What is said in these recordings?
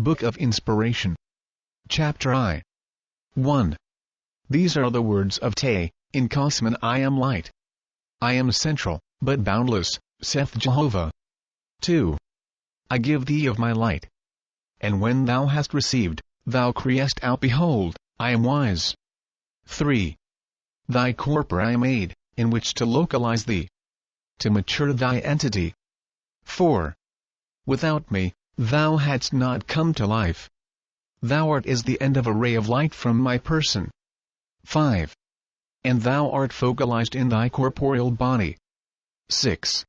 Book of Inspiration. Chapter I. 1. These are the words of Te, in Kosmon I am light. I am central, but boundless, saith Jehovah. 2. I give thee of my light. And when thou hast received, thou criest out, behold, I am wise. 3. Thy corpora I made, in which to localize thee, to mature thy entity. 4. Without me, thou hadst not come to life. Thou art as the end of a ray of light from my person. 5. And thou art focalized in thy corporeal body. 6.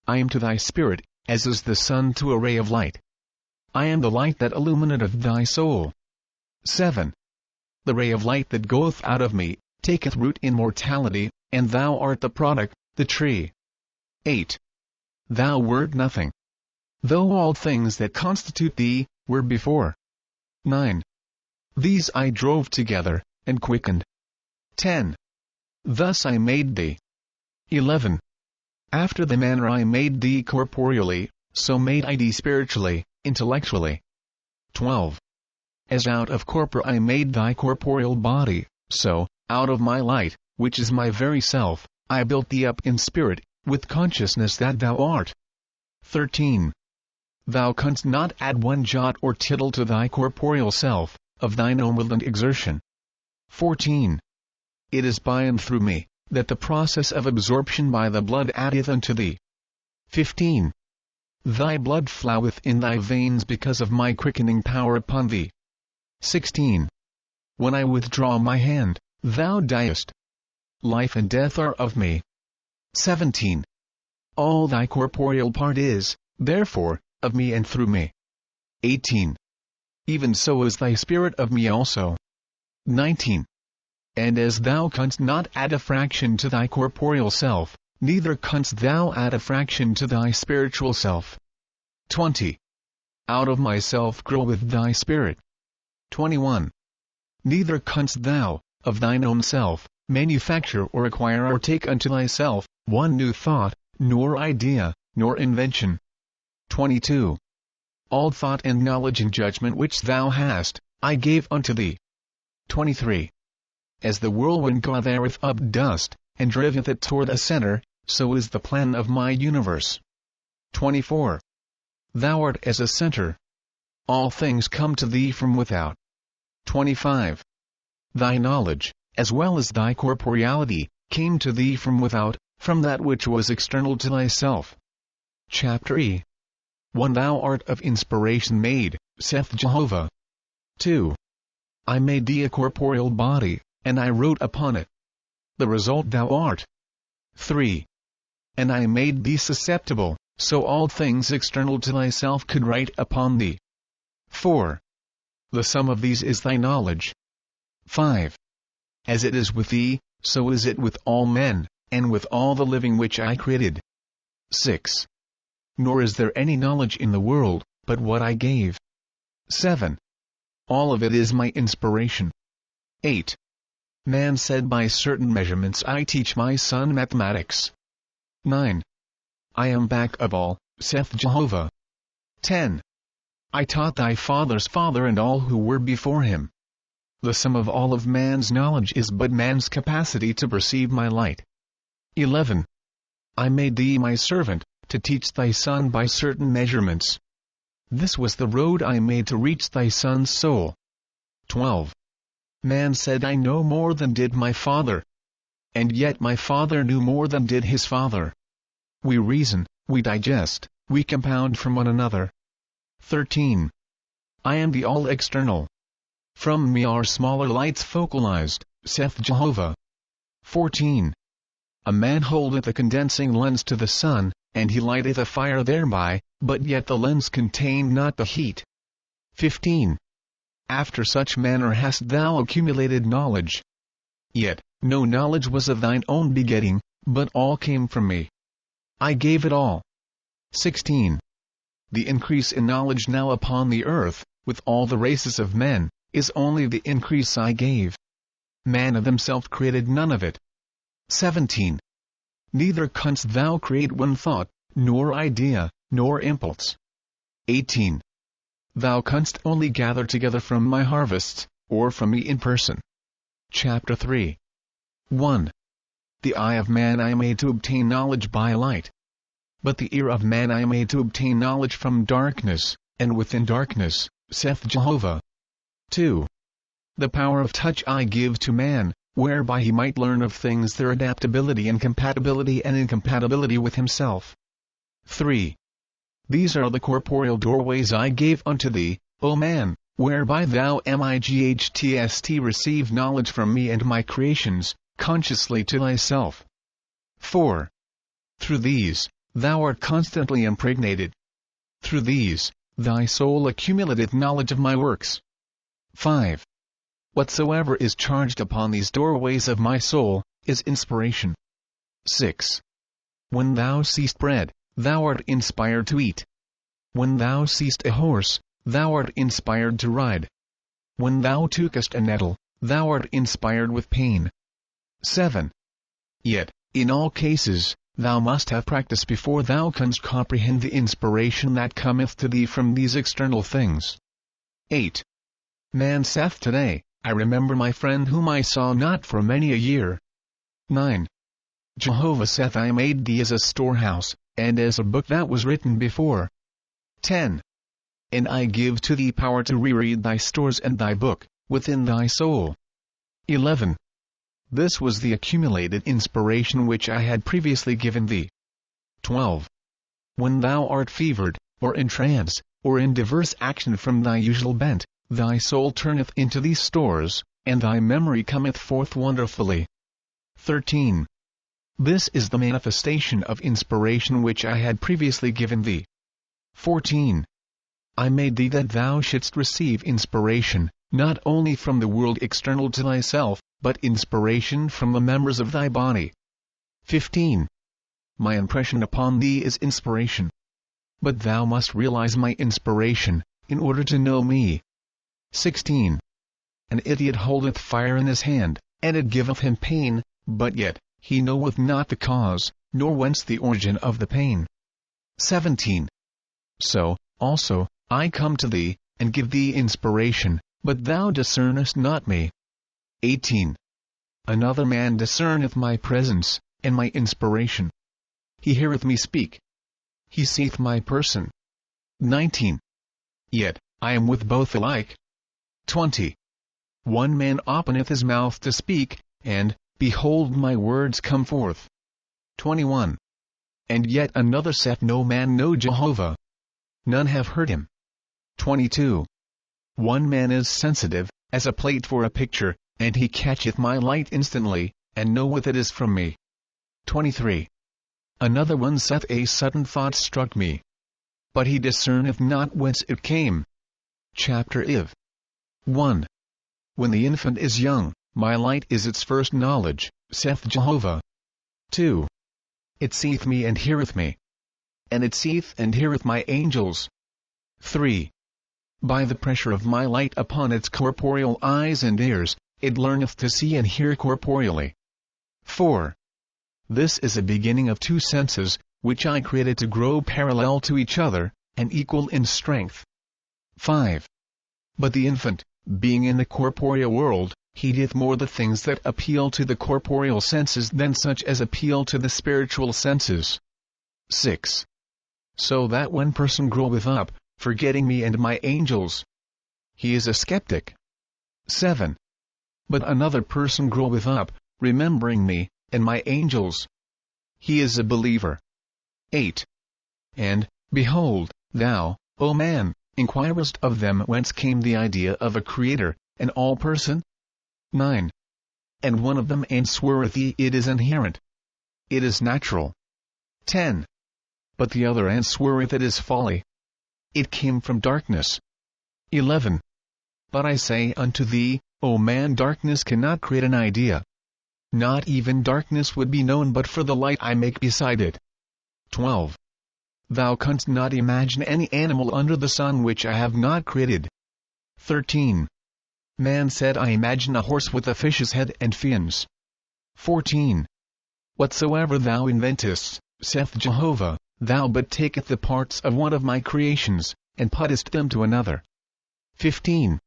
I am to thy spirit, as is the sun to a ray of light. I am the light that illuminateth thy soul. 7. The ray of light that goeth out of me, taketh root in mortality, and thou art the product, the tree. 8. Thou wert nothing, though all things that constitute thee, were before. 9. These I drove together, and quickened. 10. Thus I made thee. 11. After the manner I made thee corporeally, so made I thee spiritually, intellectually. 12. As out of corpora I made thy corporeal body, so, out of my light, which is my very self, I built thee up in spirit, with consciousness that thou art. 13. Thou canst not add one jot or tittle to thy corporeal self, of thine own will and exertion. 14. It is by and through me, that the process of absorption by the blood addeth unto thee. 15. Thy blood floweth in thy veins because of my quickening power upon thee. 16. When I withdraw my hand, thou diest. Life and death are of me. 17. All thy corporeal part is, therefore, of me and through me. 18. Even so is thy spirit of me also. 19. And as thou canst not add a fraction to thy corporeal self, neither canst thou add a fraction to thy spiritual self. 20. Out of myself groweth thy spirit. 21. Neither canst thou, of thine own self, manufacture or acquire or take unto thyself, one new thought, nor idea, nor invention. 22. All thought and knowledge and judgment which thou hast, I gave unto thee. 23. As the whirlwind gathereth up dust, and driveth it toward a center, so is the plan of my universe. 24. Thou art as a center. All things come to thee from without. 25. Thy knowledge, as well as thy corporeality, came to thee from without, from that which was external to thyself. Chapter E. 1. Thou art of inspiration made, saith Jehovah. 2. I made thee a corporeal body, and I wrote upon it. The result thou art. 3. And I made thee susceptible, so all things external to thyself could write upon thee. 4. The sum of these is thy knowledge. 5. As it is with thee, so is it with all men, and with all the living which I created. 6. Nor is there any knowledge in the world, but what I gave. 7. All of it is my inspiration. 8. Man said, by certain measurements I teach my son mathematics. 9. I am back of all, saith Jehovah. 10. I taught thy father's father and all who were before him. The sum of all of man's knowledge is but man's capacity to perceive my light. 11. I made thee my servant, to teach thy son by certain measurements. This was the road I made to reach thy son's soul. 12. Man said, I know more than did my father. And yet my father knew more than did his father. We reason, we digest, we compound from one another. 13. I am the all-external. From me are smaller lights focalized, saith Jehovah. 14. A man holdeth a condensing lens to the sun, and he lighteth a fire thereby, but yet the lens contained not the heat. 15. After such manner hast thou accumulated knowledge. Yet, no knowledge was of thine own begetting, but all came from me. I gave it all. 16. The increase in knowledge now upon the earth, with all the races of men, is only the increase I gave. Man of himself created none of it. 17. Neither canst thou create one thought, nor idea, nor impulse. 18. thou canst only gather together from my harvests, or from me in person. Chapter 3. 1. The eye of man I made to obtain knowledge by light. But the ear of man I made to obtain knowledge from darkness, and within darkness, saith Jehovah. 2. The power of touch I give to man, whereby he might learn of things their adaptability and compatibility and incompatibility with himself. 3. These are the corporeal doorways I gave unto thee, O man, whereby thou mightst receive knowledge from me and my creations, consciously to thyself. 4. Through these, thou art constantly impregnated. Through these, thy soul accumulateth knowledge of my works. 5. Whatsoever is charged upon these doorways of my soul, is inspiration. 6. When thou seest bread, thou art inspired to eat. When thou seest a horse, thou art inspired to ride. When thou tookest a nettle, thou art inspired with pain. 7. Yet, in all cases, thou must have practice before thou canst comprehend the inspiration that cometh to thee from these external things. 8. Man saith today, I remember my friend whom I saw not for many a year. 9. Jehovah saith I made thee as a storehouse, and as a book that was written before. 10. And I give to thee power to reread thy stores and thy book, within thy soul. 11. This was the accumulated inspiration which I had previously given thee. 12. When thou art fevered, or in trance, or in diverse action from thy usual bent, thy soul turneth into these stores, and thy memory cometh forth wonderfully. 13. This is the manifestation of inspiration which I had previously given thee. 14. I made thee that thou shouldst receive inspiration, not only from the world external to thyself, but inspiration from the members of thy body. 15. My impression upon thee is inspiration. But thou must realize my inspiration, in order to know me. 16. An idiot holdeth fire in his hand, and it giveth him pain, but yet, he knoweth not the cause, nor whence the origin of the pain. 17. So, also, I come to thee, and give thee inspiration, but thou discernest not me. 18. Another man discerneth my presence, and my inspiration. He heareth me speak. He seeth my person. 19. Yet, I am with both alike. 20. One man openeth his mouth to speak, and, behold my words come forth. 21. And yet another saith no man know Jehovah. None have heard him. 22. One man is sensitive, as a plate for a picture, and he catcheth my light instantly, and knoweth it is from me. 23. Another one saith a sudden thought struck me. But he discerneth not whence it came. Chapter IV. 1. When the infant is young, my light is its first knowledge, saith Jehovah. 2. It seeth me and heareth me. And it seeth and heareth my angels. 3. By the pressure of my light upon its corporeal eyes and ears, it learneth to see and hear corporeally. 4. This is a beginning of two senses, which I created to grow parallel to each other, and equal in strength. 5. But the infant, being in the corporeal world, heedeth more the things that appeal to the corporeal senses than such as appeal to the spiritual senses. 6. So that one person groweth up, forgetting me and my angels. He is a skeptic. 7. But another person groweth up, remembering me, and my angels. He is a believer. 8. And, behold, thou, O man, inquirest of them whence came the idea of a creator, an all-person? 9. And one of them answereth thee it is inherent. It is natural. 10. But the other answereth it is folly. It came from darkness. 11. But I say unto thee, O man, darkness cannot create an idea. Not even darkness would be known but for the light I make beside it. 12. Thou canst not imagine any animal under the sun which I have not created. 13. Man said I imagine a horse with a fish's head and fins. 14. Whatsoever thou inventest, saith Jehovah, thou but taketh the parts of one of my creations, and puttest them to another. 15.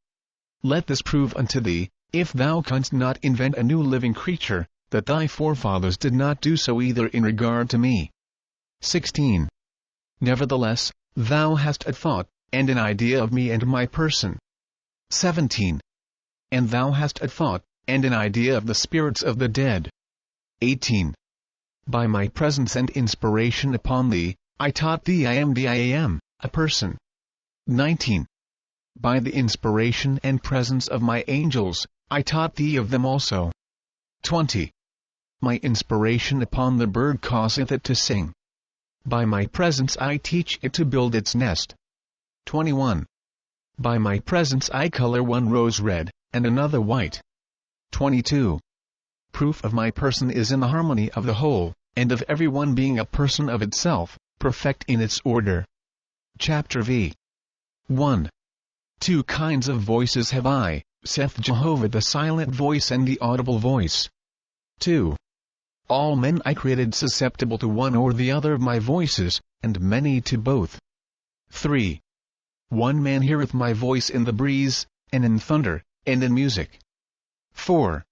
Let this prove unto thee, if thou canst not invent a new living creature, that thy forefathers did not do so either in regard to me. 16. Nevertheless, thou hast a thought, and an idea of me and my person. 17. And thou hast a thought, and an idea of the spirits of the dead. 18. By my presence and inspiration upon thee, I taught thee I am, a person. 19. By the inspiration and presence of my angels, I taught thee of them also. 20. My inspiration upon the bird causeth it to sing. By my presence I teach it to build its nest. 21. By my presence I color one rose red, and another white. 22. Proof of my person is in the harmony of the whole, and of every one being a person of itself, perfect in its order. Chapter V. 1. Two kinds of voices have I, saith Jehovah, the silent voice and the audible voice. 2. All men I created susceptible to one or the other of my voices, and many to both. 3. One man heareth my voice in the breeze, and in thunder, and in music. 4.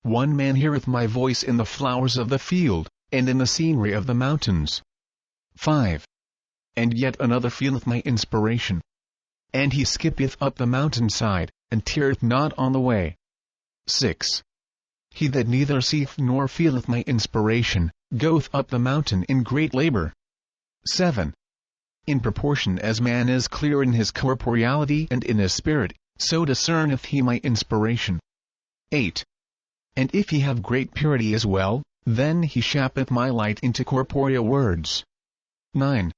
One man heareth my voice in the flowers of the field, and in the scenery of the mountains. 5. And yet another feeleth my inspiration. And he skippeth up the mountainside, and teareth not on the way. 6. He that neither seeth nor feeleth my inspiration, goeth up the mountain in great labor. 7. In proportion as man is clear in his corporeality and in his spirit, so discerneth he my inspiration. 8. And if he have great purity as well, then he shapeth my light into corporeal words. 9.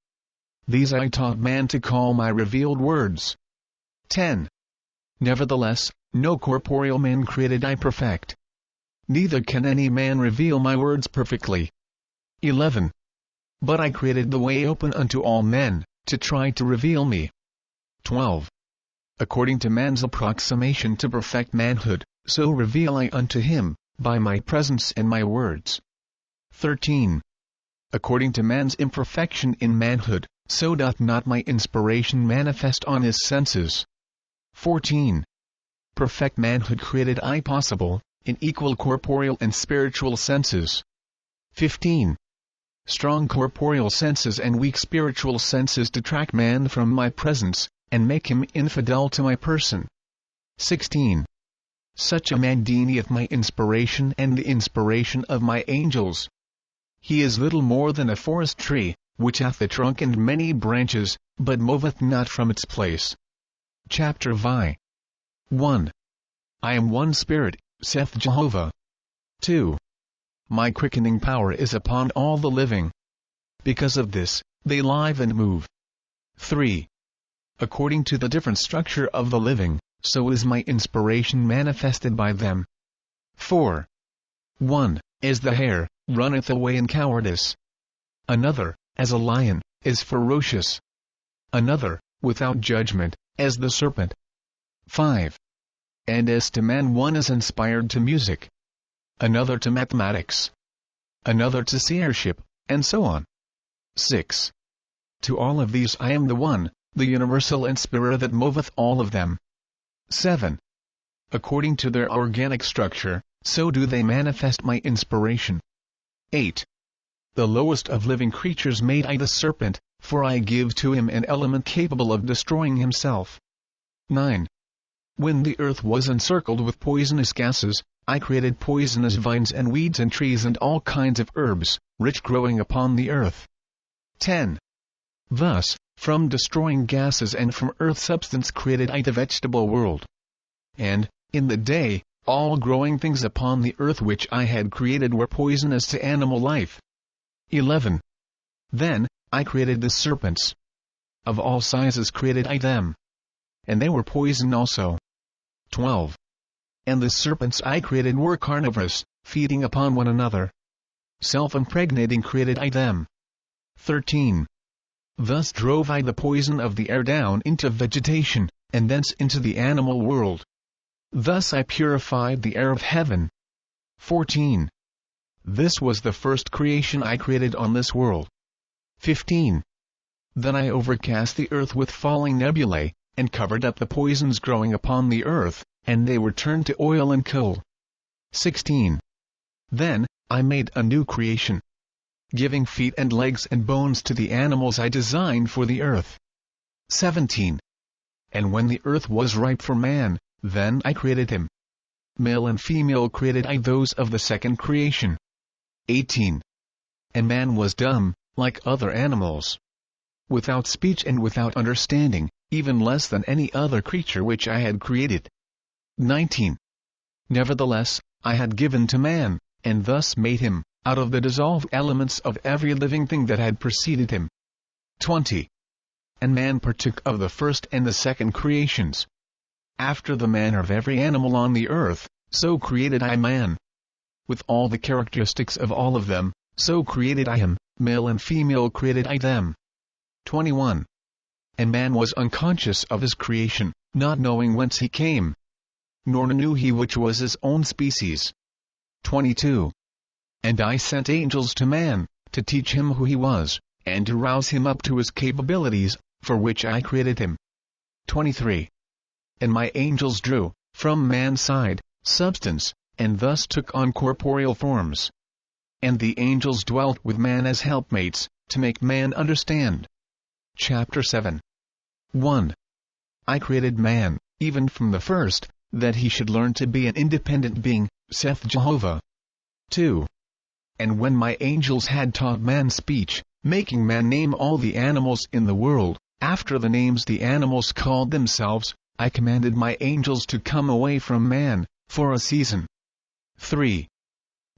These I taught man to call my revealed words. 10. Nevertheless, no corporeal man created I perfect. Neither can any man reveal my words perfectly. 11. But I created the way open unto all men, to try to reveal me. 12. According to man's approximation to perfect manhood, so reveal I unto him, by my presence and my words. 13. According to man's imperfection in manhood, so doth not my inspiration manifest on his senses. 14. Perfect manhood created I possible, in equal corporeal and spiritual senses. 15. Strong corporeal senses and weak spiritual senses detract man from my presence, and make him infidel to my person. 16. Such a man denieth my inspiration and the inspiration of my angels. He is little more than a forest tree, which hath a trunk and many branches, but moveth not from its place. Chapter V. 1. I am one spirit, saith Jehovah. 2. My quickening power is upon all the living. Because of this, they live and move. 3. According to the different structure of the living, so is my inspiration manifested by them. 4. 1. As the hare, runneth away in cowardice. Another, as a lion, is ferocious. Another, without judgment, as the serpent. 5. And as to man one is inspired to music. Another to mathematics. Another to seership, and so on. 6. To all of these I am the one, the universal inspirer that moveth all of them. 7. According to their organic structure, so do they manifest my inspiration. 8. The lowest of living creatures made I the serpent, for I give to him an element capable of destroying himself. 9. When the earth was encircled with poisonous gases, I created poisonous vines and weeds and trees and all kinds of herbs, rich growing upon the earth. 10. Thus, from destroying gases and from earth substance created I the vegetable world. And, in the day, all growing things upon the earth which I had created were poisonous to animal life. 11. Then, I created the serpents. Of all sizes created I them. And they were poison also. 12. And the serpents I created were carnivorous, feeding upon one another. Self-impregnating created I them. 13. Thus drove I the poison of the air down into vegetation, and thence into the animal world. Thus I purified the air of heaven. 14. This was the first creation I created on this world. 15. Then I overcast the earth with falling nebulae, and covered up the poisons growing upon the earth, and they were turned to oil and coal. 16. Then I made a new creation, giving feet and legs and bones to the animals I designed for the earth. 17. And when the earth was ripe for man, then I created him. Male and female created I those of the second creation. 18. And man was dumb, like other animals, without speech and without understanding, even less than any other creature which I had created. 19. Nevertheless, I had given to man, and thus made him, out of the dissolved elements of every living thing that had preceded him. 20. And man partook of the first and the second creations. After the manner of every animal on the earth, so created I man. With all the characteristics of all of them, so created I him, male and female created I them. 21. And man was unconscious of his creation, not knowing whence he came, nor knew he which was his own species. 22. And I sent angels to man, to teach him who he was, and to rouse him up to his capabilities, for which I created him. 23. And my angels drew, from man's side, substance, and thus took on corporeal forms. And the angels dwelt with man as helpmates, to make man understand. Chapter 7. 1. I created man, even from the first, that he should learn to be an independent being, saith Jehovah. 2. And when my angels had taught man speech, making man name all the animals in the world, after the names the animals called themselves, I commanded my angels to come away from man, for a season. 3.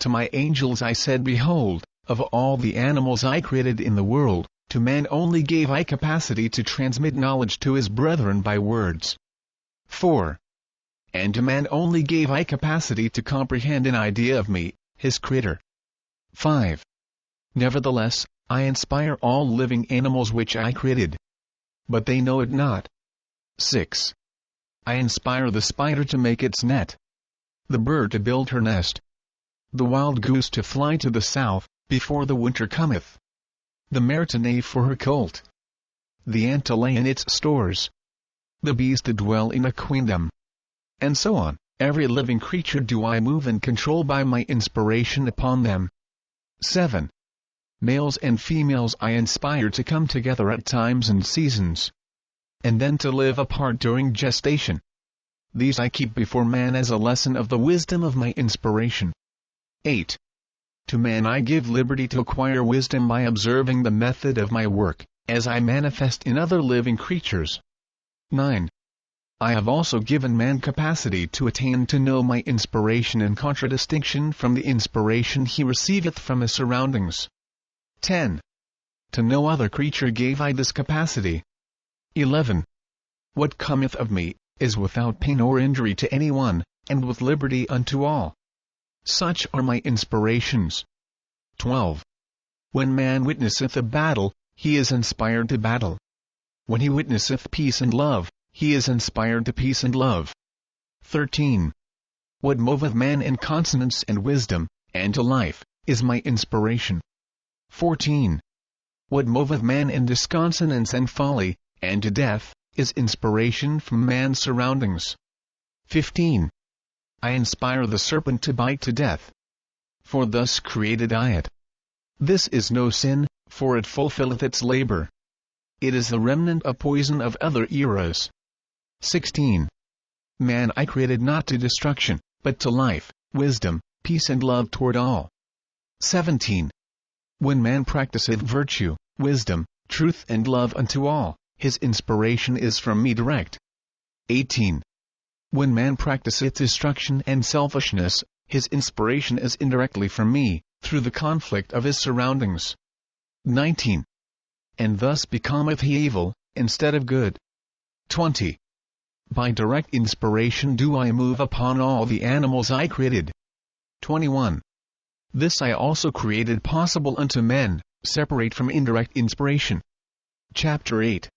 To my angels I said, Behold, of all the animals I created in the world, to man only gave I capacity to transmit knowledge to his brethren by words. 4. And to man only gave I capacity to comprehend an idea of me, his creator. 5. Nevertheless, I inspire all living animals which I created, but they know it not. 6. I inspire the spider to make its net, the bird to build her nest, the wild goose to fly to the south, before the winter cometh, the mare to neigh for her colt, the ant to lay in its stores, the bees to dwell in a queendom, and so on. Every living creature do I move and control by my inspiration upon them. 7. Males and females I inspire to come together at times and seasons, and then to live apart during gestation. These I keep before man as a lesson of the wisdom of my inspiration. 8. To man I give liberty to acquire wisdom by observing the method of my work, as I manifest in other living creatures. 9. I have also given man capacity to attain to know my inspiration in contradistinction from the inspiration he receiveth from his surroundings. 10. To no other creature gave I this capacity. 11. What cometh of me, is without pain or injury to any one, and with liberty unto all. Such are my inspirations. 12. When man witnesseth a battle, he is inspired to battle. When he witnesseth peace and love, he is inspired to peace and love. 13. What moveth man in consonance and wisdom, and to life, is my inspiration. 14. What moveth man in disconsonance and folly, and to death, is inspiration from man's surroundings. 15. I inspire the serpent to bite to death, for thus created I it. This is no sin, for it fulfilleth its labor. It is the remnant of poison of other eras. 16. Man I created not to destruction, but to life, wisdom, peace and love toward all. 17. When man practiseth virtue, wisdom, truth and love unto all, his inspiration is from me direct. 18. When man practiseth destruction and selfishness, his inspiration is indirectly from me, through the conflict of his surroundings. 19. And thus becometh he evil, instead of good. 20. By direct inspiration do I move upon all the animals I created. 21. This I also created possible unto men, separate from indirect inspiration. Chapter 8.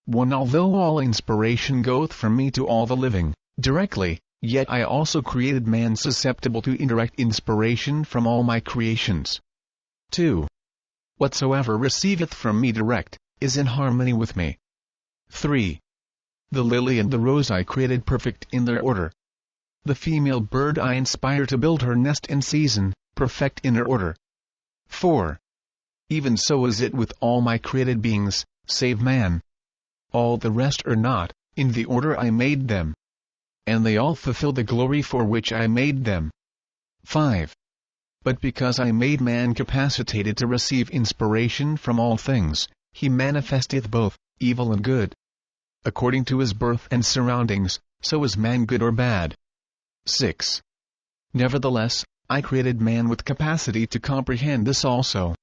1. Although all inspiration goeth from me to all the living, directly, yet I also created man susceptible to indirect inspiration from all my creations. 2. Whatsoever receiveth from me direct, is in harmony with me. 3. The lily and the rose I created perfect in their order. The female bird I inspire to build her nest in season, perfect in her order. 4. Even so is it with all my created beings, save man. All the rest are not, in the order I made them. And they all fulfill the glory for which I made them. 5. But because I made man capacitated to receive inspiration from all things, he manifesteth both, evil and good. According to his birth and surroundings, so is man good or bad. 6. Nevertheless, I created man with capacity to comprehend this also.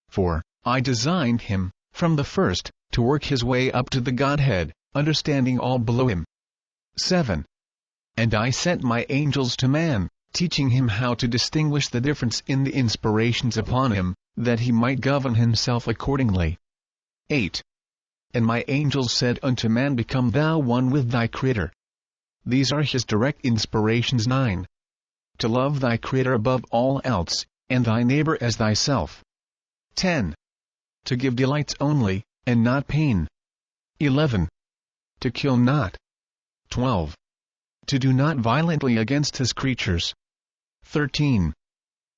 For, I designed him, from the first, to work his way up to the Godhead, understanding all below him. 7. And I sent my angels to man, teaching him how to distinguish the difference in the inspirations upon him, that he might govern himself accordingly. 8. And my angels said unto man, Become thou one with thy Creator. These are his direct inspirations. 9. To love thy Creator above all else, and thy neighbor as thyself. 10. To give delights only, and not pain. 11. To kill not. 12. To do not violently against his creatures. 13.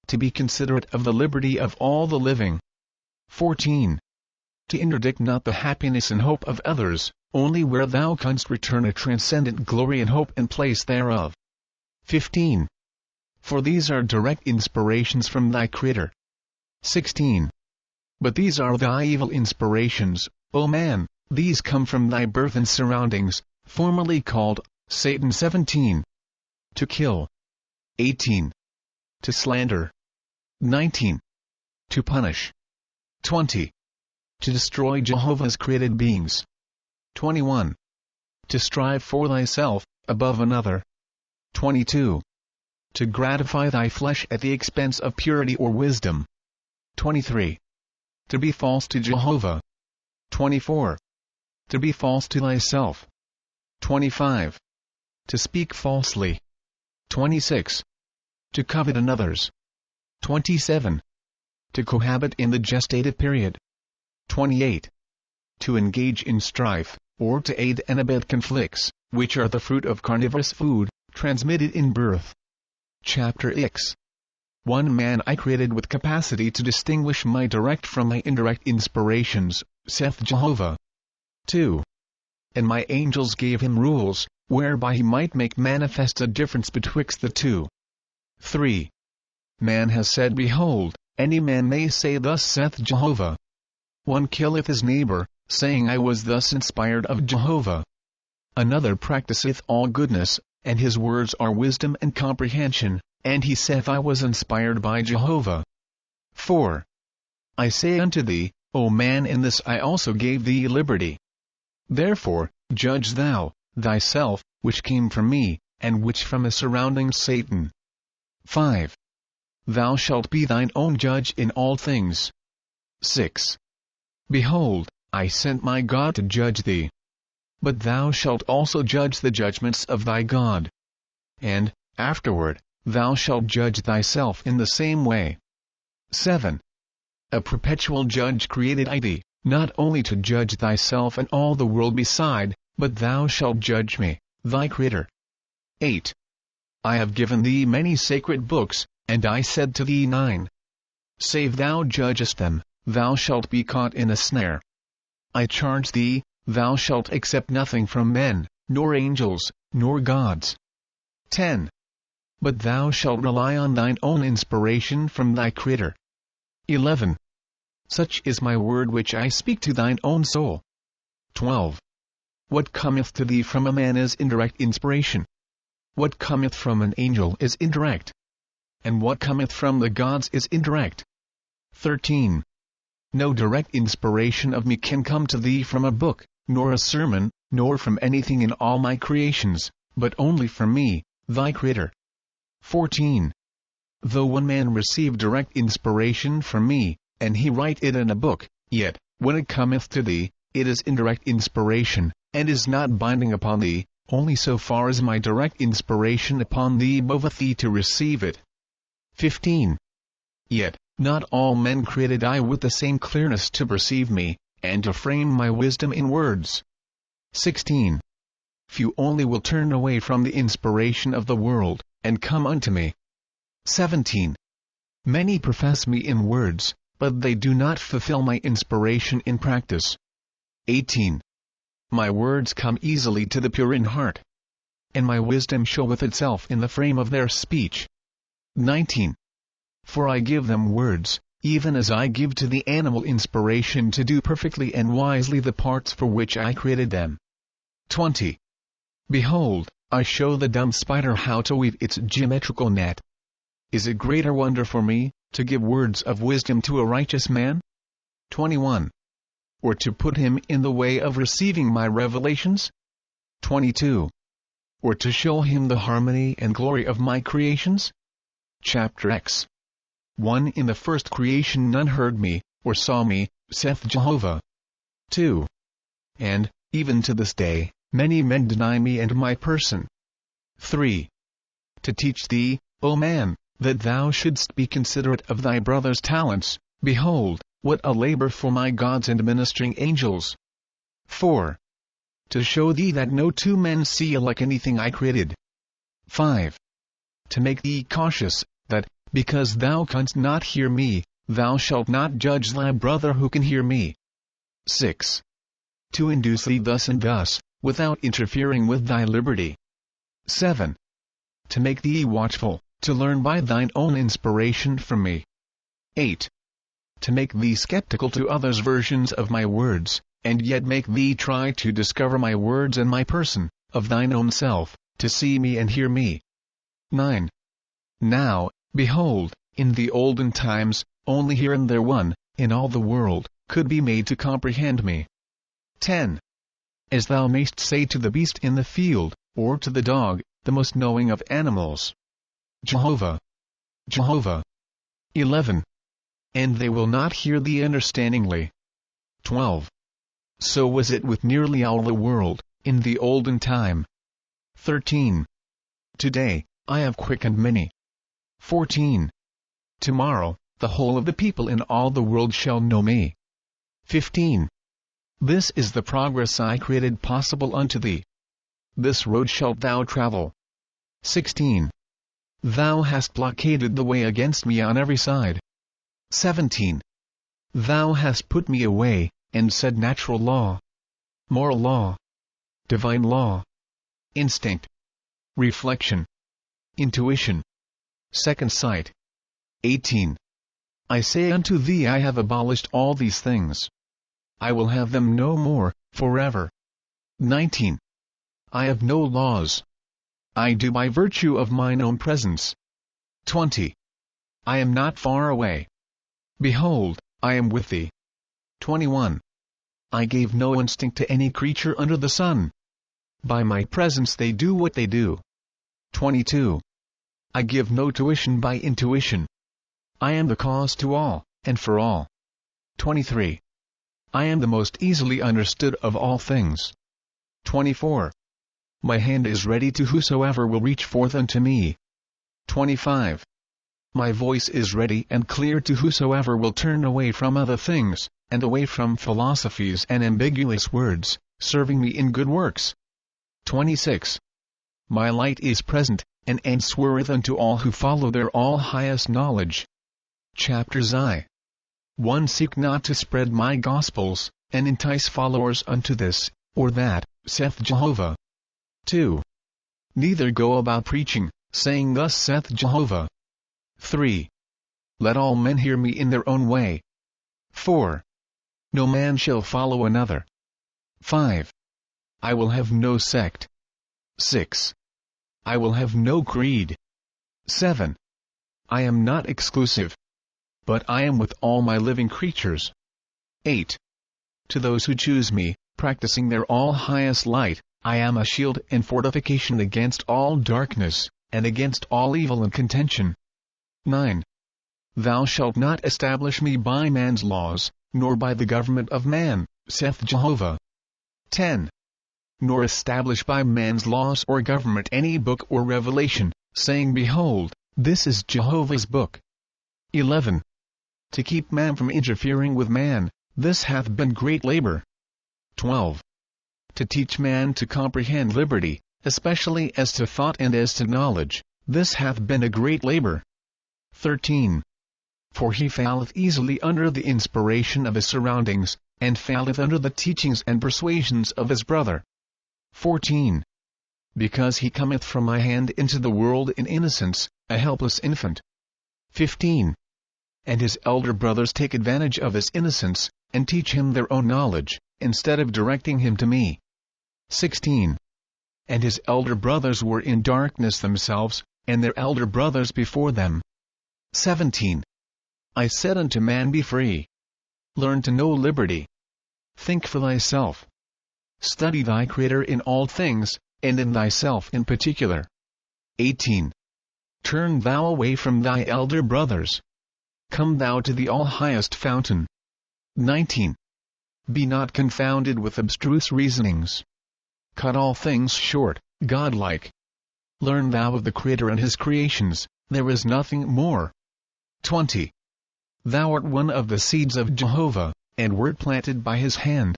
To be considerate of the liberty of all the living. 14. To interdict not the happiness and hope of others, only where thou canst return a transcendent glory and hope in place thereof. 15. For these are direct inspirations from thy Creator. 16. But these are thy evil inspirations, O man, these come from thy birth and surroundings, formerly called Satan. 17. To kill. 18. To slander. 19. To punish. 20. To destroy Jehovah's created beings. 21. To strive for thyself, above another. 22. To gratify thy flesh at the expense of purity or wisdom. 23. To be false to Jehovah. 24. To be false to thyself. 25. To speak falsely. 26. To covet another's. 27. To cohabit in the gestative period. 28. To engage in strife, or to aid and abet conflicts, which are the fruit of carnivorous food, transmitted in birth. Chapter X. One man I created with capacity to distinguish my direct from my indirect inspirations, saith Jehovah. 2. And my angels gave him rules, whereby he might make manifest a difference betwixt the two. 3. Man has said, Behold, any man may say, Thus saith Jehovah. One killeth his neighbor, saying, I was thus inspired of Jehovah. Another practiseth all goodness, and his words are wisdom and comprehension, and he saith, I was inspired by Jehovah. 4. I say unto thee, O man, in this I also gave thee liberty. Therefore, judge thou, thyself, which came from me, and which from a surrounding Satan. 5. Thou shalt be thine own judge in all things. 6. Behold, I sent my God to judge thee. But thou shalt also judge the judgments of thy God. And, afterward, thou shalt judge thyself in the same way. 7. A perpetual judge created I thee, not only to judge thyself and all the world beside, but thou shalt judge me, thy Creator. 8. I have given thee many sacred books, and I said to thee, 9. Save thou judgest them, thou shalt be caught in a snare. I charge thee, thou shalt accept nothing from men, nor angels, nor gods. 10. But thou shalt rely on thine own inspiration from thy Creator. 11. Such is my word which I speak to thine own soul. 12. What cometh to thee from a man is indirect inspiration. What cometh from an angel is indirect. And what cometh from the gods is indirect. 13. No direct inspiration of me can come to thee from a book, nor a sermon, nor from anything in all my creations, but only from me, thy Creator. 14. Though one man receive direct inspiration from me, and he write it in a book, yet, when it cometh to thee, it is indirect inspiration, and is not binding upon thee, only so far as my direct inspiration upon thee moveth thee to receive it. 15. Yet, not all men created I with the same clearness to perceive me, and to frame my wisdom in words. 16. Few only will turn away from the inspiration of the world, and come unto me. 17. Many profess me in words, but they do not fulfill my inspiration in practice. 18. My words come easily to the pure in heart, and my wisdom showeth itself in the frame of their speech. 19. For I give them words, even as I give to the animal inspiration to do perfectly and wisely the parts for which I created them. 20. Behold, I show the dumb spider how to weave its geometrical net. Is it greater wonder for me, to give words of wisdom to a righteous man? 21. Or to put him in the way of receiving my revelations? 22. Or to show him the harmony and glory of my creations? Chapter X. 1. In the first creation none heard me, or saw me, saith Jehovah. 2. And, even to this day, many men deny me and my person. 3. To teach thee, O man, that thou shouldst be considerate of thy brother's talents, behold, what a labor for my gods and ministering angels. 4. To show thee that no two men see alike anything I created. 5. To make thee cautious, that, because thou canst not hear me, thou shalt not judge thy brother who can hear me. 6. To induce thee thus and thus, without interfering with thy liberty. 7. To make thee watchful, to learn by thine own inspiration from me. 8. To make thee skeptical to others' versions of my words, and yet make thee try to discover my words and my person, of thine own self, to see me and hear me. 9. Now, behold, in the olden times, only here and there one, in all the world, could be made to comprehend me. 10. As thou mayst say to the beast in the field, or to the dog, the most knowing of animals. Jehovah. Jehovah. 11. And they will not hear thee understandingly. 12. So was it with nearly all the world, in the olden time. 13. Today, I have quickened many. 14. Tomorrow, the whole of the people in all the world shall know me. 15. This is the progress I created possible unto thee. This road shalt thou travel. 16. Thou hast blockaded the way against me on every side. 17. Thou hast put me away, and said natural law, moral law, divine law, instinct, reflection, intuition, second sight. 18. I say unto thee, I have abolished all these things. I will have them no more, forever. 19. I have no laws. I do by virtue of mine own presence. 20. I am not far away. Behold, I am with thee. 21. I gave no instinct to any creature under the sun. By my presence they do what they do. 22. I give no tuition by intuition. I am the cause to all, and for all. 23. I am the most easily understood of all things. 24. My hand is ready to whosoever will reach forth unto me. 25. My voice is ready and clear to whosoever will turn away from other things, and away from philosophies and ambiguous words, serving me in good works. 26. My light is present, and answereth unto all who follow their all highest knowledge. Chapters I. 1. Seek not to spread my gospels, and entice followers unto this, or that, saith Jehovah. 2. Neither go about preaching, saying thus saith Jehovah. 3. Let all men hear me in their own way. 4. No man shall follow another. 5. I will have no sect. 6. I will have no creed. 7. I am not exclusive, but I am with all my living creatures. 8. To those who choose me, practicing their all highest light, I am a shield and fortification against all darkness, and against all evil and contention. 9. Thou shalt not establish me by man's laws, nor by the government of man, saith Jehovah. 10. Nor establish by man's laws or government any book or revelation, saying, Behold, this is Jehovah's book. 11. To keep man from interfering with man, this hath been great labor. 12. To teach man to comprehend liberty, especially as to thought and as to knowledge, this hath been a great labor. 13. For he falleth easily under the inspiration of his surroundings, and falleth under the teachings and persuasions of his brother. 14. Because he cometh from my hand into the world in innocence, a helpless infant. 15. And his elder brothers take advantage of his innocence, and teach him their own knowledge, instead of directing him to me. 16. And his elder brothers were in darkness themselves, and their elder brothers before them. 17. I said unto man, be free. Learn to know liberty. Think for thyself. Study thy Creator in all things, and in thyself in particular. 18. Turn thou away from thy elder brothers. Come thou to the all-highest fountain. 19. Be not confounded with abstruse reasonings. Cut all things short, godlike. Learn thou of the Creator and his creations, there is nothing more. 20. Thou art one of the seeds of Jehovah, and wert planted by his hand.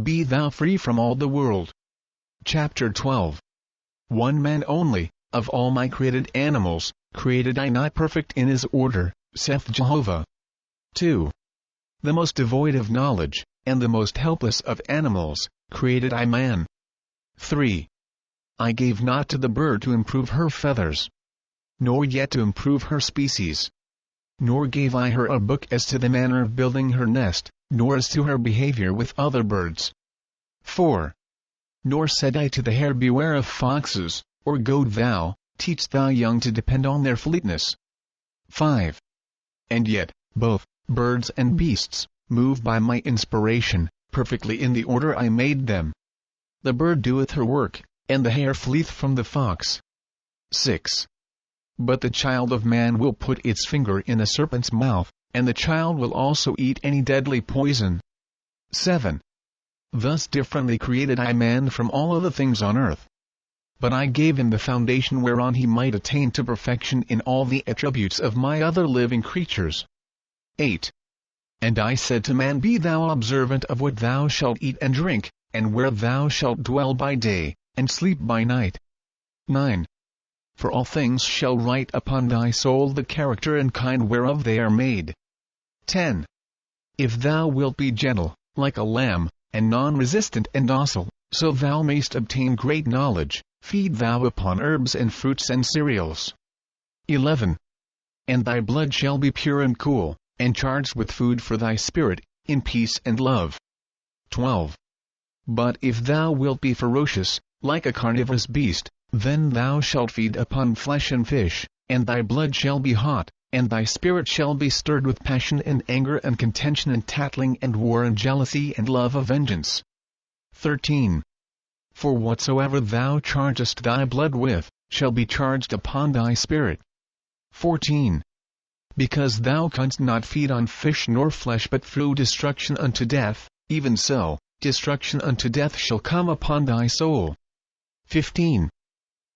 Be thou free from all the world. Chapter 12. One man only, of all my created animals, created I not perfect in his order, saith Jehovah. 2. The most devoid of knowledge, and the most helpless of animals, created I man. 3. I gave not to the bird to improve her feathers, nor yet to improve her species. Nor gave I her a book as to the manner of building her nest, nor as to her behavior with other birds. 4. Nor said I to the hare, beware of foxes, or goad thou, teach thou young to depend on their fleetness. 5. And yet, both, birds and beasts, move by my inspiration, perfectly in the order I made them. The bird doeth her work, and the hare fleeth from the fox. 6. But the child of man will put its finger in a serpent's mouth, and the child will also eat any deadly poison. 7. Thus differently created I man from all other things on earth. But I gave him the foundation whereon he might attain to perfection in all the attributes of my other living creatures. 8. And I said to man, be thou observant of what thou shalt eat and drink, and where thou shalt dwell by day, and sleep by night. 9. For all things shall write upon thy soul the character and kind whereof they are made. 10. If thou wilt be gentle, like a lamb, and non-resistant and docile, so thou mayst obtain great knowledge, feed thou upon herbs and fruits and cereals. 11. And thy blood shall be pure and cool, and charged with food for thy spirit, in peace and love. 12. But if thou wilt be ferocious, like a carnivorous beast, then thou shalt feed upon flesh and fish, and thy blood shall be hot, and thy spirit shall be stirred with passion and anger and contention and tattling and war and jealousy and love of vengeance. 13. For whatsoever thou chargest thy blood with, shall be charged upon thy spirit. 14. Because thou canst not feed on fish nor flesh but through destruction unto death, even so, destruction unto death shall come upon thy soul. 15.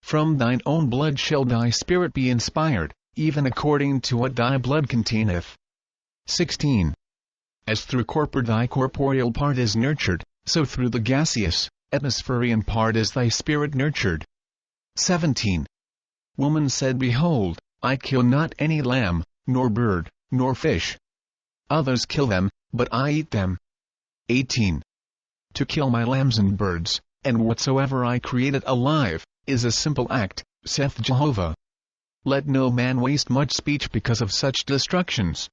From thine own blood shall thy spirit be inspired, even according to what thy blood containeth. 16. As through thy corporeal part is nurtured, so through the gaseous, atmospherian part is thy spirit nurtured. 17. Woman said, behold, I kill not any lamb, nor bird, nor fish. Others kill them, but I eat them. 18. To kill my lambs and birds, and whatsoever I created alive, is a simple act, saith Jehovah. Let no man waste much speech because of such destructions.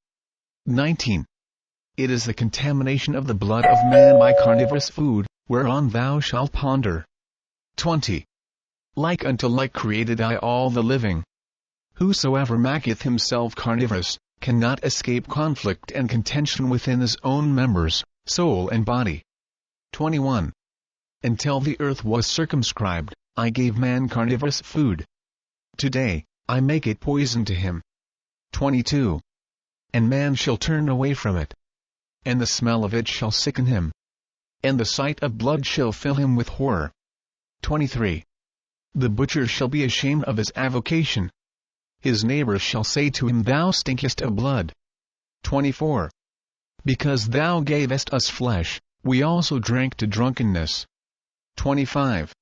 19. It is the contamination of the blood of man by carnivorous food, whereon thou shalt ponder. 20. Like unto like created I all the living. Whosoever maketh himself carnivorous, cannot escape conflict and contention within his own members, soul and body. 21. Until the earth was circumscribed, I gave man carnivorous food. Today, I make it poison to him. 22. And man shall turn away from it, and the smell of it shall sicken him, and the sight of blood shall fill him with horror. 23. The butcher shall be ashamed of his avocation. His neighbor shall say to him, thou stinkest of blood. 24. Because thou gavest us flesh, we also drank to drunkenness. 25.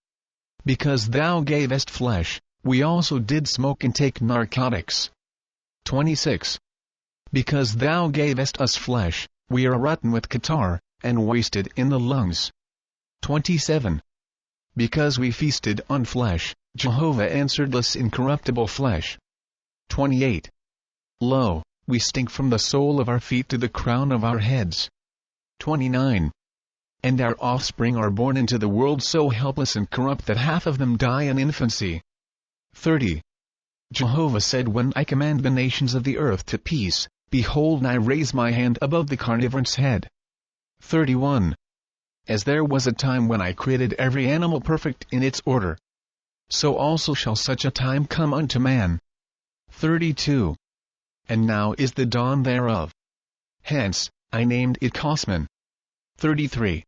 Because thou gavest flesh, we also did smoke and take narcotics. 26. Because thou gavest us flesh, we are rotten with catarrh, and wasted in the lungs. 27. Because we feasted on flesh, Jehovah answered us incorruptible flesh. 28. Lo, we stink from the sole of our feet to the crown of our heads. 29. And our offspring are born into the world so helpless and corrupt that half of them die in infancy. 30. Jehovah said, when I command the nations of the earth to peace, behold, I raise my hand above the carnivorous head. 31. As there was a time when I created every animal perfect in its order, so also shall such a time come unto man. 32. And now is the dawn thereof. Hence, I named it Kosmon. 33.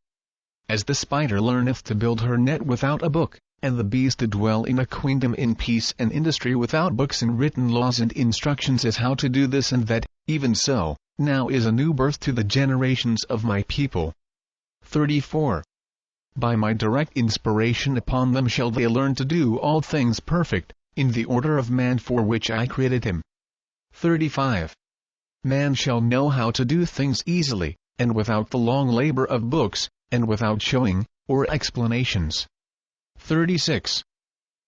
As the spider learneth to build her net without a book, and the bees to dwell in a queendom in peace and industry without books and written laws and instructions as how to do this and that, even so, now is a new birth to the generations of my people. 34. By my direct inspiration upon them shall they learn to do all things perfect, in the order of man for which I created him. 35. Man shall know how to do things easily, and without the long labor of books, and without showing, or explanations. 36.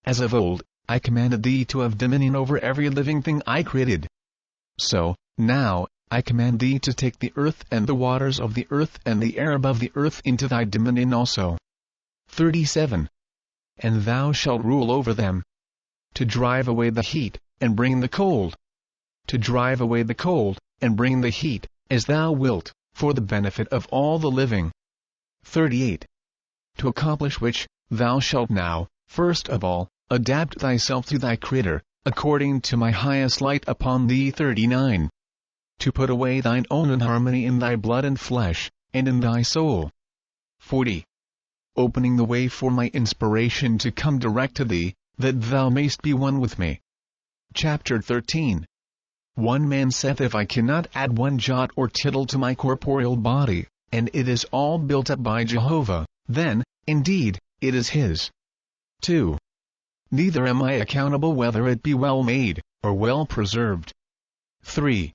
As of old, I commanded thee to have dominion over every living thing I created. So, now, I command thee to take the earth and the waters of the earth and the air above the earth into thy dominion also. 37. And thou shalt rule over them. To drive away the heat, and bring the cold. To drive away the cold, and bring the heat, as thou wilt, for the benefit of all the living. 38. To accomplish which, thou shalt now, first of all, adapt thyself to thy Creator, according to my highest light upon thee. 39. To put away thine own inharmony in thy blood and flesh, and in thy soul. 40. Opening the way for my inspiration to come direct to thee, that thou mayst be one with me. Chapter 13. One man saith, if I cannot add one jot or tittle to my corporeal body, and it is all built up by Jehovah, then, indeed, it is his. 2. Neither am I accountable whether it be well made, or well preserved. 3.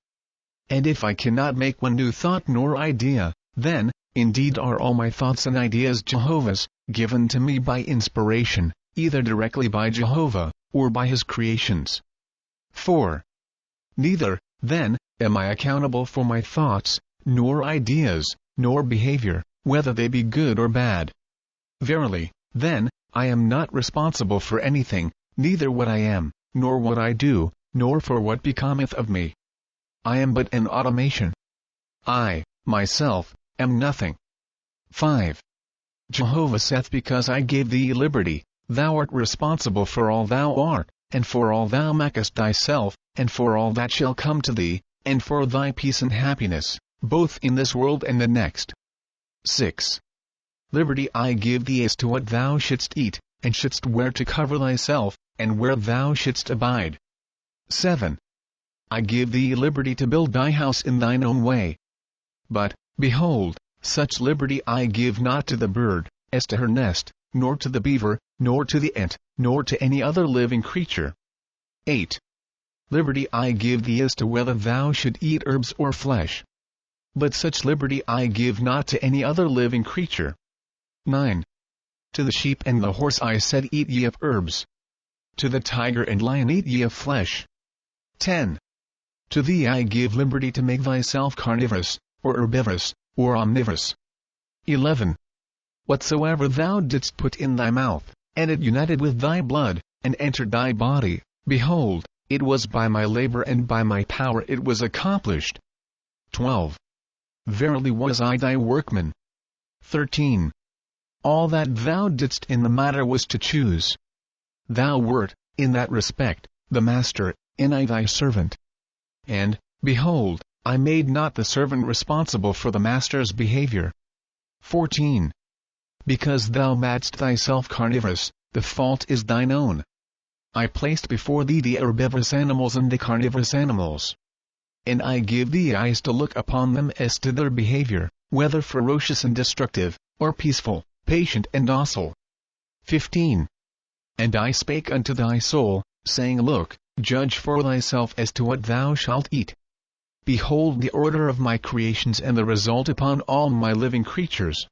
And if I cannot make one new thought nor idea, then, indeed are all my thoughts and ideas Jehovah's, given to me by inspiration, either directly by Jehovah, or by his creations. 4. Neither, then, am I accountable for my thoughts, nor ideas, nor behavior, whether they be good or bad. Verily, then, I am not responsible for anything, neither what I am, nor what I do, nor for what becometh of me. I am but an automation. I, myself, am nothing. 5. Jehovah saith, because I gave thee liberty, thou art responsible for all thou art, and for all thou makest thyself, and for all that shall come to thee, and for thy peace and happiness, both in this world and the next. 6. Liberty I give thee as to what thou shouldst eat, and shouldst wear to cover thyself, and where thou shouldst abide. 7. I give thee liberty to build thy house in thine own way. But, behold, such liberty I give not to the bird, as to her nest, nor to the beaver, nor to the ant, nor to any other living creature. 8. Liberty I give thee as to whether thou should eat herbs or flesh. But such liberty I give not to any other living creature. 9. To the sheep and the horse I said, eat ye of herbs. To the tiger and lion eat ye of flesh. 10. To thee I give liberty to make thyself carnivorous, or herbivorous, or omnivorous. 11. Whatsoever thou didst put in thy mouth, and it united with thy blood, and entered thy body, behold, it was by my labor and by my power it was accomplished. 12. Verily was I thy workman. 13. All that thou didst in the matter was to choose. Thou wert, in that respect, the master, and I thy servant. And, behold, I made not the servant responsible for the master's behavior. 14. Because thou madst thyself carnivorous, the fault is thine own. I placed before thee the herbivorous animals and the carnivorous animals. and I give thee eyes to look upon them as to their behavior, whether ferocious and destructive, or peaceful, patient and docile. 15. And I spake unto thy soul, saying, Look, judge for thyself as to what thou shalt eat. Behold the order of my creations and the result upon all my living creatures.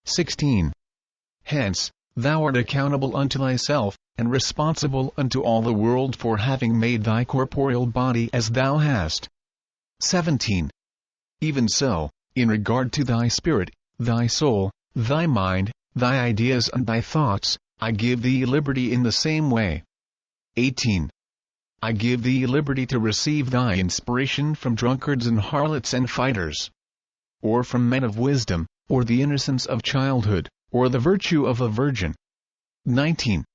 16. Hence, thou art accountable unto thyself, and responsible unto all the world for having made thy corporeal body as thou hast. 17. Even so, in regard to thy spirit, thy soul, thy mind, thy ideas and thy thoughts, I give thee liberty in the same way. 18. I give thee liberty to receive thy inspiration from drunkards and harlots and fighters, or from men of wisdom, or the innocence of childhood, or the virtue of a virgin. 19.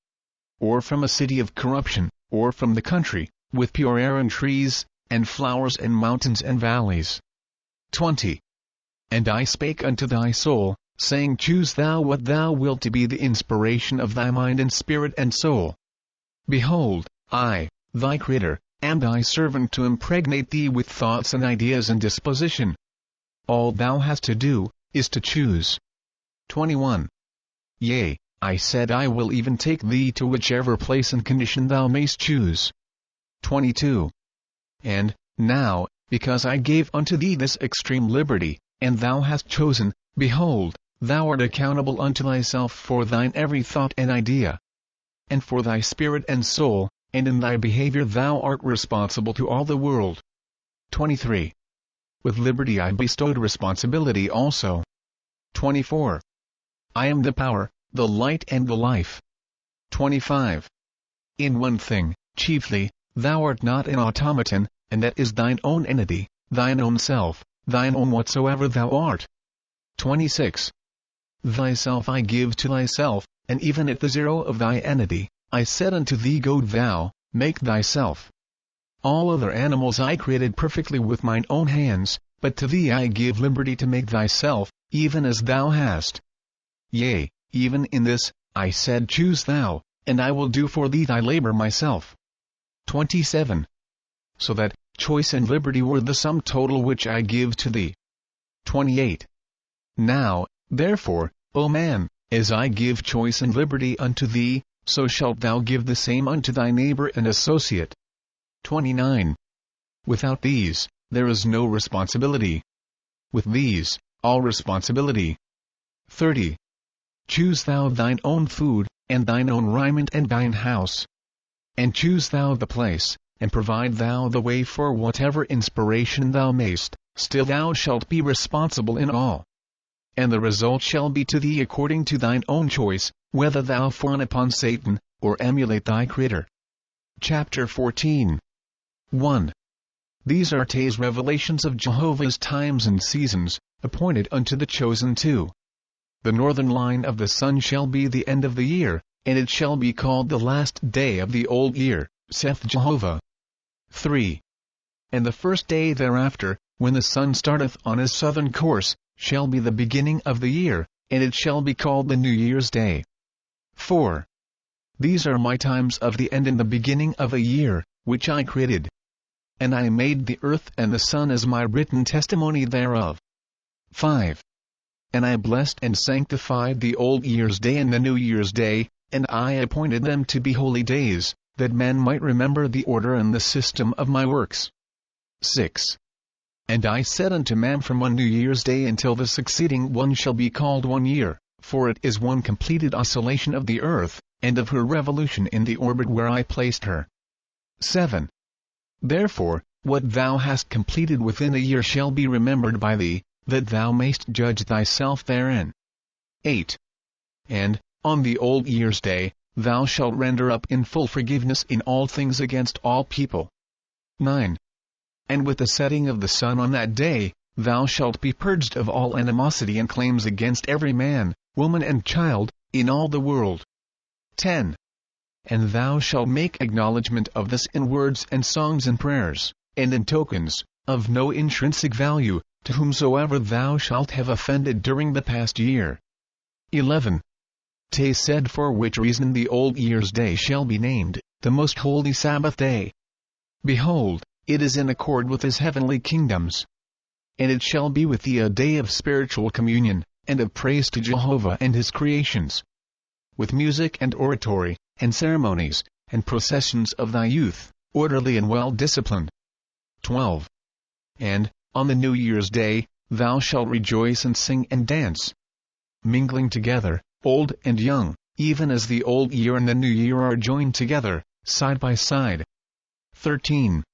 Or from a city of corruption, or from the country, with pure air and trees, and flowers and mountains and valleys. 20. And I spake unto thy soul, saying, Choose thou what thou wilt to be the inspiration of thy mind and spirit and soul. Behold, I, thy Creator, am thy servant to impregnate thee with thoughts and ideas and disposition. All thou hast to do, is to choose. 21. Yea, I said I will even take thee to whichever place and condition thou mayst choose. 22. And, now, because I gave unto thee this extreme liberty, and thou hast chosen, behold, thou art accountable unto thyself for thine every thought and idea, and for thy spirit and soul, and in thy behavior thou art responsible to all the world. 23. With liberty I bestowed responsibility also. 24. I am the power, the light and the life. 25. In one thing, chiefly, thou art not an automaton, and that is thine own entity, thine own self, thine own whatsoever thou art. 26. Thyself I give to thyself, and even at the zero of thy entity, I said unto thee, Go thou, make thyself. All other animals I created perfectly with mine own hands, but to thee I give liberty to make thyself, even as thou hast. Yea, even in this, I said, Choose thou, and I will do for thee thy labor myself. 27. So that, choice and liberty were the sum total which I give to thee. 28. Now, therefore, O man, as I give choice and liberty unto thee, so shalt thou give the same unto thy neighbor and associate. 29. Without these, there is no responsibility. With these, all responsibility. 30. Choose thou thine own food, and thine own raiment and thine house. And choose thou the place, and provide thou the way for whatever inspiration thou mayst, still thou shalt be responsible in all. And the result shall be to thee according to thine own choice, whether thou fawn upon Satan, or emulate thy Creator. Chapter 14. 1. These are Tah's revelations of Jehovah's times and seasons, appointed unto the chosen two. The northern line of the sun shall be the end of the year, and it shall be called the last day of the old year, saith Jehovah. 3. And the first day thereafter, when the sun starteth on his southern course, shall be the beginning of the year, and it shall be called the New Year's Day. 4. These are my times of the end and the beginning of a year, which I created. And I made the earth and the sun as my written testimony thereof. 5. And I blessed and sanctified the old year's day and the New Year's Day, and I appointed them to be holy days, that men might remember the order and the system of my works. 6. And I said unto man, from one New Year's Day until the succeeding one shall be called 1 year, for it is one completed oscillation of the earth, and of her revolution in the orbit where I placed her. 7. Therefore, what thou hast completed within a year shall be remembered by thee, that thou mayst judge thyself therein. 8. And, on the old year's day, thou shalt render up in full forgiveness in all things against all people. 9. And with the setting of the sun on that day, thou shalt be purged of all animosity and claims against every man, woman and child, in all the world. 10. And thou shalt make acknowledgment of this in words and songs and prayers, and in tokens, of no intrinsic value, to whomsoever thou shalt have offended during the past year. 11. Tah said, for which reason the old year's day shall be named, the most holy Sabbath day. Behold, it is in accord with his heavenly kingdoms. And it shall be with thee a day of spiritual communion, and of praise to Jehovah and his creations. With music and oratory, and ceremonies, and processions of thy youth, orderly and well disciplined. 12. And, on the New Year's Day, thou shalt rejoice and sing and dance, mingling together, old and young, even as the old year and the new year are joined together, side by side. 13.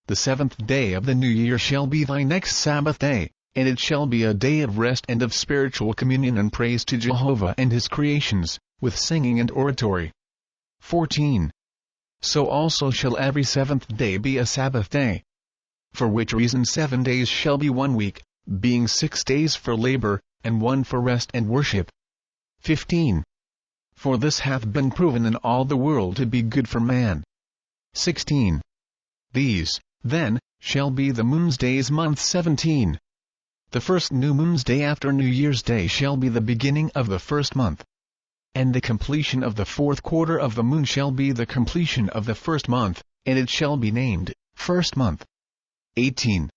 The 7th day of the new year shall be thy next Sabbath day, and it shall be a day of rest and of spiritual communion and praise to Jehovah and his creations, with singing and oratory. 14. So also shall every 7th day be a Sabbath day. For which reason 7 days shall be 1 week, being 6 days for labor, and 1 for rest and worship. 15. For this hath been proven in all the world to be good for man. 16. These, then, shall be the moon's days month 17. The first new moon's day after New Year's Day shall be the beginning of the first month. And the completion of the 4th quarter of the moon shall be the completion of the first month, and it shall be named, first month. 18.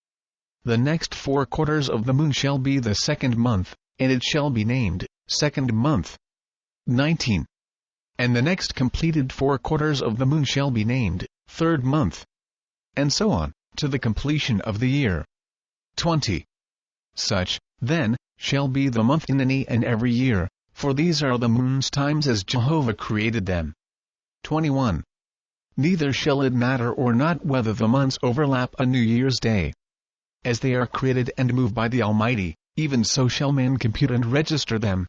The next 4 quarters of the moon shall be the 2nd month, and it shall be named, second month. 19. And the next completed 4 quarters of the moon shall be named, third month. And so on, to the completion of the year. 20. Such, then, shall be the month in any and every year, for these are the moon's times as Jehovah created them. 21. Neither shall it matter or not whether the months overlap a New Year's Day. As they are created and moved by the Almighty, even so shall man compute and register them.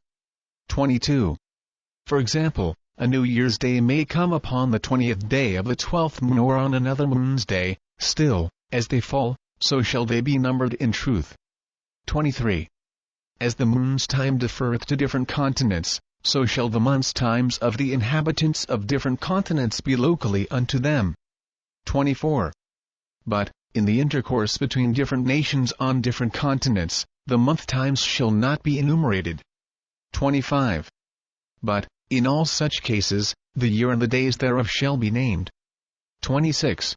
22. For example, a New Year's Day may come upon the 20th day of the 12th moon or on another moon's day, still, as they fall, so shall they be numbered in truth. 23. As the moon's time differeth to different continents, so shall the month's times of the inhabitants of different continents be locally unto them. 24. But, in the intercourse between different nations on different continents, the month times shall not be enumerated. 25. But, in all such cases, the year and the days thereof shall be named. 26.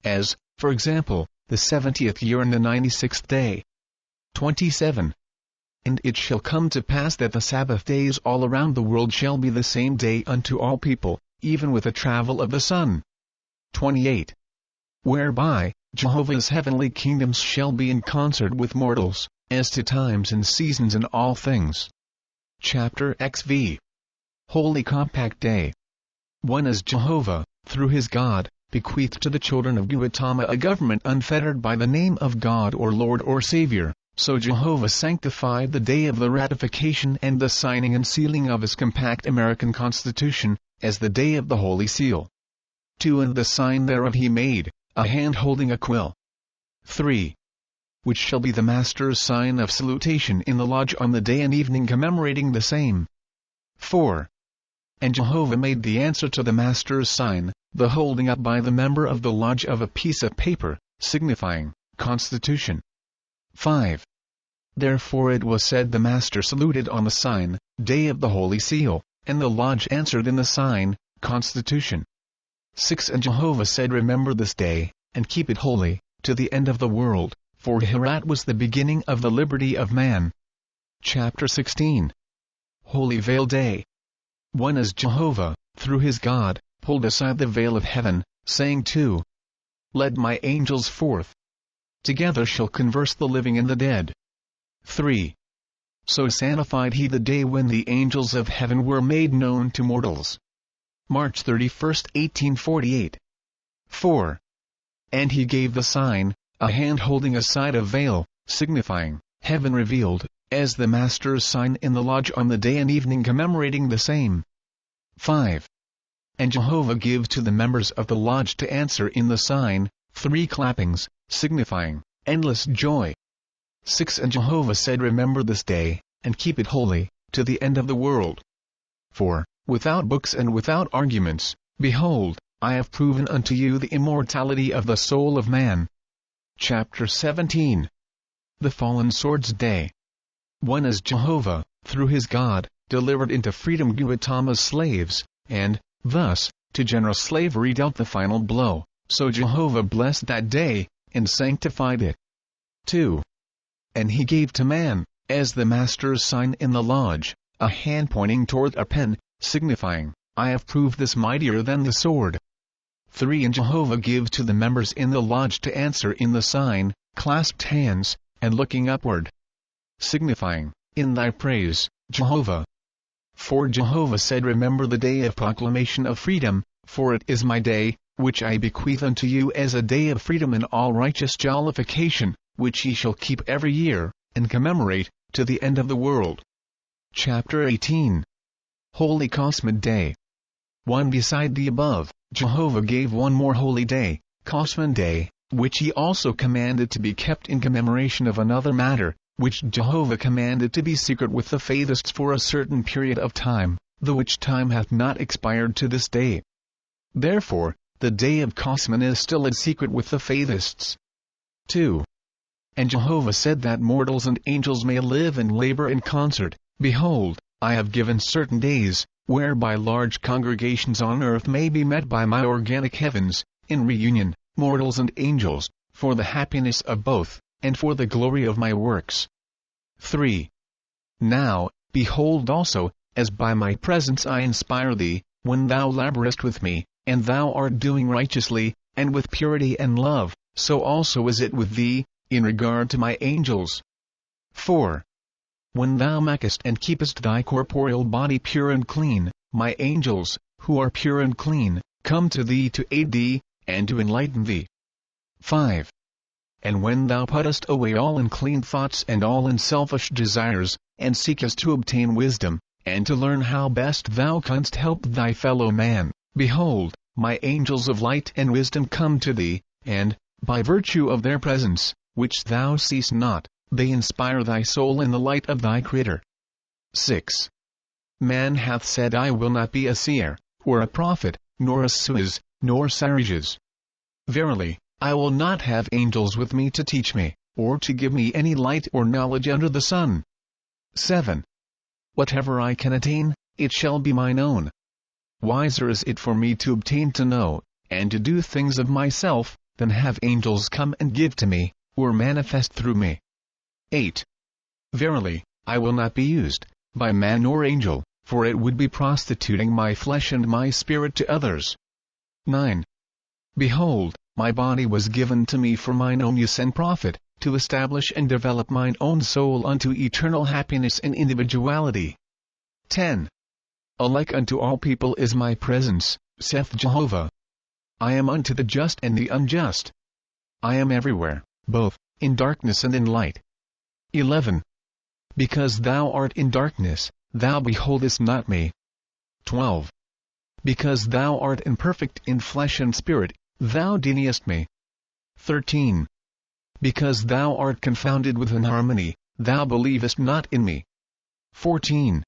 As, for example, the 70th year and the 96th day. 27. And it shall come to pass that the Sabbath days all around the world shall be the same day unto all people, even with the travel of the sun. 28. Whereby, Jehovah's heavenly kingdoms shall be in concert with mortals, as to times and seasons and all things. Chapter XV. Holy Compact Day. 1. As Jehovah, through his God, bequeathed to the children of Gautama a government unfettered by the name of God or Lord or Savior, so Jehovah sanctified the day of the ratification and the signing and sealing of his compact American Constitution, as the day of the Holy Seal. 2. And the sign thereof he made, a hand holding a quill. 3. Which shall be the master's sign of salutation in the lodge on the day and evening commemorating the same. 4. And Jehovah made the answer to the master's sign, the holding up by the member of the lodge of a piece of paper, signifying Constitution. 5. Therefore it was said the master saluted on the sign, day of the Holy Seal, and the lodge answered in the sign, Constitution. 6. And Jehovah said, Remember this day, and keep it holy, to the end of the world, for hereat was the beginning of the liberty of man. Chapter 16. Holy Veil Day. 1. As Jehovah, through his God, pulled aside the veil of heaven, saying 2. Led my angels forth. Together shall converse the living and the dead. 3. So sanctified he the day when the angels of heaven were made known to mortals. March 31, 1848. 4. And he gave the sign, a hand holding aside a veil, signifying, heaven revealed, as the master's sign in the lodge on the day and evening commemorating the same. 5. And Jehovah gave to the members of the lodge to answer in the sign, 3 clappings, signifying, endless joy. 6. And Jehovah said, Remember this day, and keep it holy, to the end of the world. 4. Without books and without arguments, behold, I have proven unto you the immortality of the soul of man. Chapter 17. The Fallen Sword's Day. 1. As Jehovah, through his God, delivered into freedom Gautama's slaves, and, thus, to general slavery dealt the final blow, So Jehovah blessed that day, and sanctified it. 2. And he gave to man, as the master's sign in the lodge, a hand pointing toward a pen, signifying, I have proved this mightier than the sword. 3. And Jehovah gave to the members in the lodge to answer in the sign, clasped hands, and looking upward, signifying, in thy praise, Jehovah. 4. Jehovah said, remember the day of proclamation of freedom, for it is my day, which I bequeath unto you as a day of freedom and all righteous jollification, which ye shall keep every year, and commemorate, to the end of the world. Chapter 18. Holy Kosmon Day. 1. Beside the above, Jehovah gave one more holy day, Kosmon Day, which he also commanded to be kept in commemoration of another matter, which Jehovah commanded to be secret with the faithists for a certain period of time, the which time hath not expired to this day. Therefore, the day of Kosmon is still a secret with the faithists. 2. And Jehovah said that mortals and angels may live and labor in concert. Behold, I have given certain days, whereby large congregations on earth may be met by my organic heavens, in reunion, mortals and angels, for the happiness of both, and for the glory of my works. 3. Now, behold also, as by my presence I inspire thee, when thou laborest with me, and thou art doing righteously, and with purity and love, so also is it with thee, in regard to my angels. 4. When thou makest and keepest thy corporeal body pure and clean, my angels, who are pure and clean, come to thee to aid thee, and to enlighten thee. 5. And when thou puttest away all unclean thoughts and all unselfish desires, and seekest to obtain wisdom, and to learn how best thou canst help thy fellow man, behold, my angels of light and wisdom come to thee, and, by virtue of their presence, which thou seest not, they inspire thy soul in the light of thy Creator. 6. Man hath said, I will not be a seer, or a prophet, nor a Suez, nor Sarages. Verily, I will not have angels with me to teach me, or to give me any light or knowledge under the sun. 7. Whatever I can attain, it shall be mine own. Wiser is it for me to obtain to know, and to do things of myself, than have angels come and give to me, or manifest through me. 8. Verily, I will not be used, by man or angel, for it would be prostituting my flesh and my spirit to others. 9. Behold, my body was given to me for mine own use and profit, to establish and develop mine own soul unto eternal happiness and individuality. 10. Alike unto all people is my presence, saith Jehovah. I am unto the just and the unjust. I am everywhere, both in darkness and in light. 11. Because thou art in darkness, thou beholdest not me. 12. Because thou art imperfect in flesh and spirit, thou deniest me. 13. Because thou art confounded with inharmony, thou believest not in me. 14.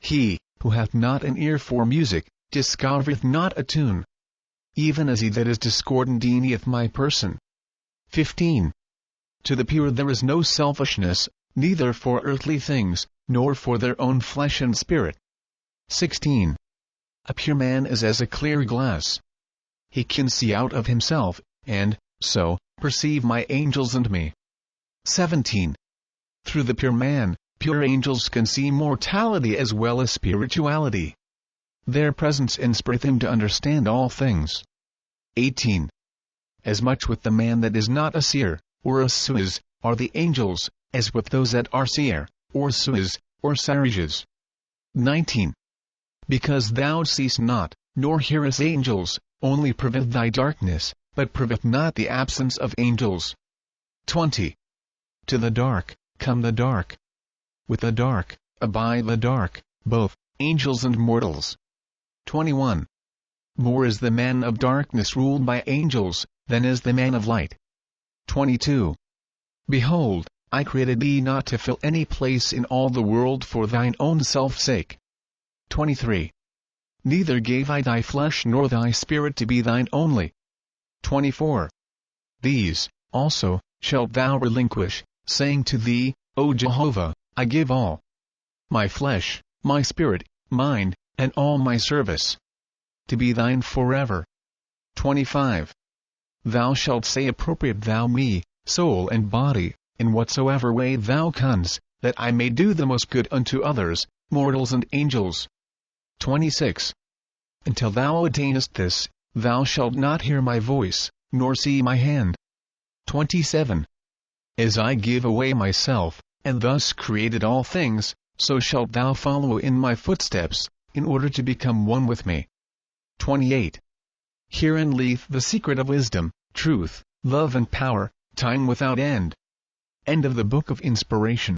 He, who hath not an ear for music, discovereth not a tune. Even as he that is discordant denieth my person. 15. To the pure there is no selfishness, neither for earthly things, nor for their own flesh and spirit. 16. A pure man is as a clear glass. He can see out of himself, and, so, perceive my angels and me. 17. Through the pure man, pure angels can see mortality as well as spirituality. Their presence inspireth him to understand all things. 18. As much with the man that is not a seer, or a Suez, are the angels, as with those that are seer, or Suez, or Sarages. 19. Because thou seest not, nor hearest angels, only prevent thy darkness, but prevent not the absence of angels. 20. To the dark, come the dark. With the dark, abide the dark, both angels and mortals. 21. More is the man of darkness ruled by angels, than is the man of light. 22. Behold, I created thee not to fill any place in all the world for thine own self's sake. 23. Neither gave I thy flesh nor thy spirit to be thine only. 24. These, also, shalt thou relinquish, saying to thee, O Jehovah, I give all. My flesh, my spirit, mind, and all my service. To be thine forever. 25. thou shalt say appropriate thou me, soul and body, in whatsoever way thou canst, that I may do the most good unto others, mortals and angels. 26. Until thou attainest this, thou shalt not hear my voice, nor see my hand. 27. As I give away myself, and thus created all things, so shalt thou follow in my footsteps, in order to become one with me. 28. Herein lieth the secret of wisdom, truth, love and power, time without end. End of the Book of Inspiration.